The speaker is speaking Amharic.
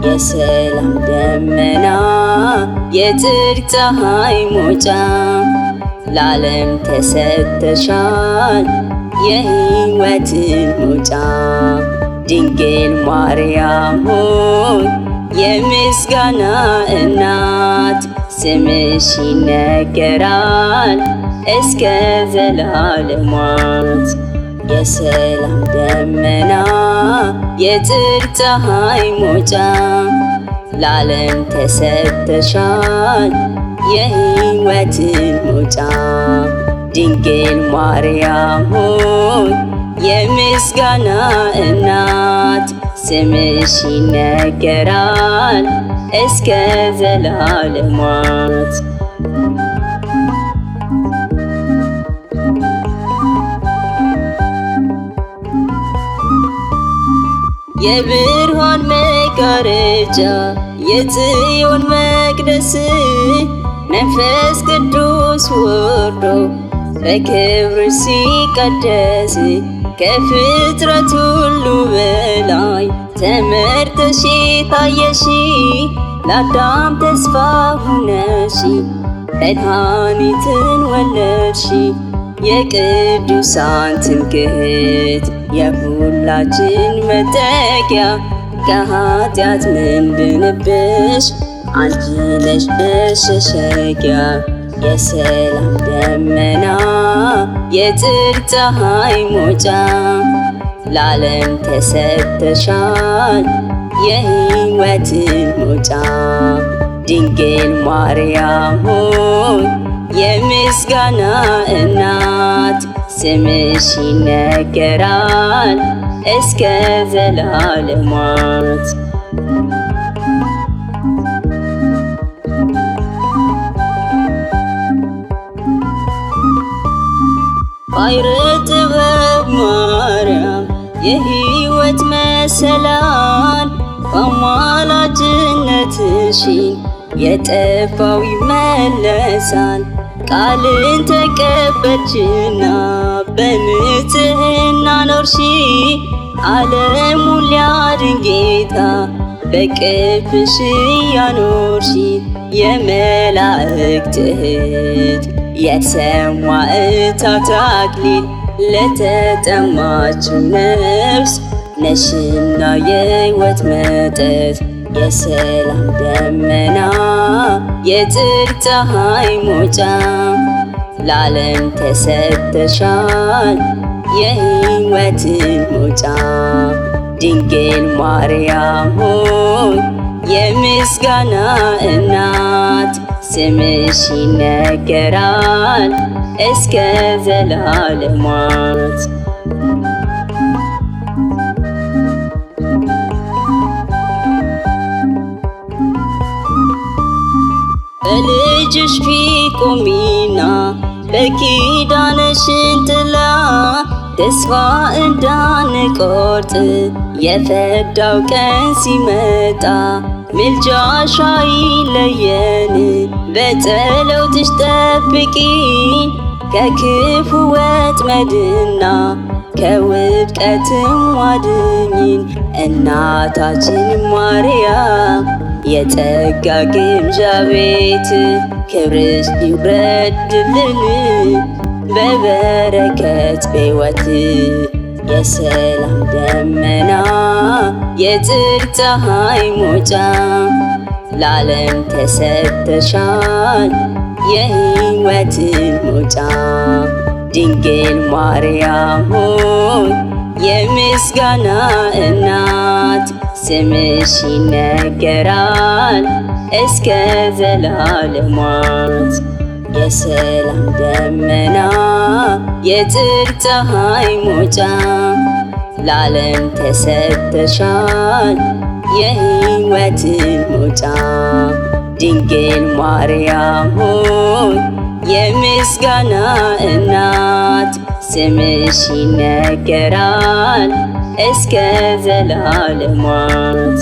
የሰላም ደመና የጽድቅ ፀሐይ መውጫ ለዓለም ተሰጥተሻል የሕይወትን መውጫ። ድንግል ማርያም ሆይ የምስጋና እናት ስምሽ ይነገራል እስከ ዘላለማት። የሰላም ደመና የጽድቅ ፀሐይ መውጫ ለዓለም ተሰጥተሻል የሕይወትን መውጫ። ድንግል ማርያም ሆይ የምስጋና እናት ስምሽ ይነገራል እስከ ዘላለማት። የብርሃን መጋረጃ የጽዮን መቅደስ መንፈስ ቅዱስ ወርዶ በክብር ሲቀደስ ከፍጥረት ሁሉ በላይ ተመርተሽ ታየሽ ለአዳም ተስፋ ሁነሽ መድኃኒትን ወለድሽ። የቅዱሳን ትምክህት የሁላችን መጠጊያ ከኃጢአት ምንድንብሽ አንቺ ነሽ መሸሸጊያ። የሰላም ደመና የጽድቅ ፀሐይ መውጫ ለዓለም ተሰጥተሻል የሕይወትን መውጫ። ድንግል ማርያም ሆይ የምስጋና እናት ስምሽ ይነገራል እስከ ዘላለማት። ባሕረ ጥበብ ማርያም የሕይወት መሰላል በአማላጅነትሽን የጠፋው ይመለሳል። ቃልን ተቀበልሽና በንጽሕና ኖርሽ ዓለሙን ሊያድን ጌታ በቅፍሽ ያኖርሽ። የመላእክት እህት የሰማዕታት አክሊል ለተጠማችው ነፍስ ነሽና የሕይወት መጠጥ። የሰላም ደመና የጽድቅ ፀሐይ መውጫ ለዓለም ተሰጥተሻል የሕይወትን መውጫ። ድንግል ማርያም ሆይ የምስጋና እናት ስምሽ ይነገራል እስከ ዘላለማት። በልጅሽ ፊት ቆሚና በኪዳንሽን ጥላ ተስፋ እንዳንቆርጥ የፈዳው ቀን ሲመጣ ምልጃሽ አይለየን በጸሎትሽ ጠብቂን ከክፉ ወጥመድና ከውድቀትም አድኝን። እናታችን ማርያም የጸጋ ግምጃ ቤት ክብርሽ ይውረድልን በበረከት በሕይወት። የሰላም ደመና የጽድቅ ፀሐይ መውጫ ለዓለም ተሰጥተሻል የሕይወትን መውጫ። ድንግል ማርያም ሆይ የምስጋና እናት ስምሽ ይነገራል እስከ ዘላለማት። የሰላም ደመና የጽድቅ ፀሐይ መውጫ ለዓለም ተሰጥተሻል የሕይወትን መውጫ። ድንግል ማርያም ሆይ የምስጋና እናት ስምሽ ይነገራል እስከ ዘላለማት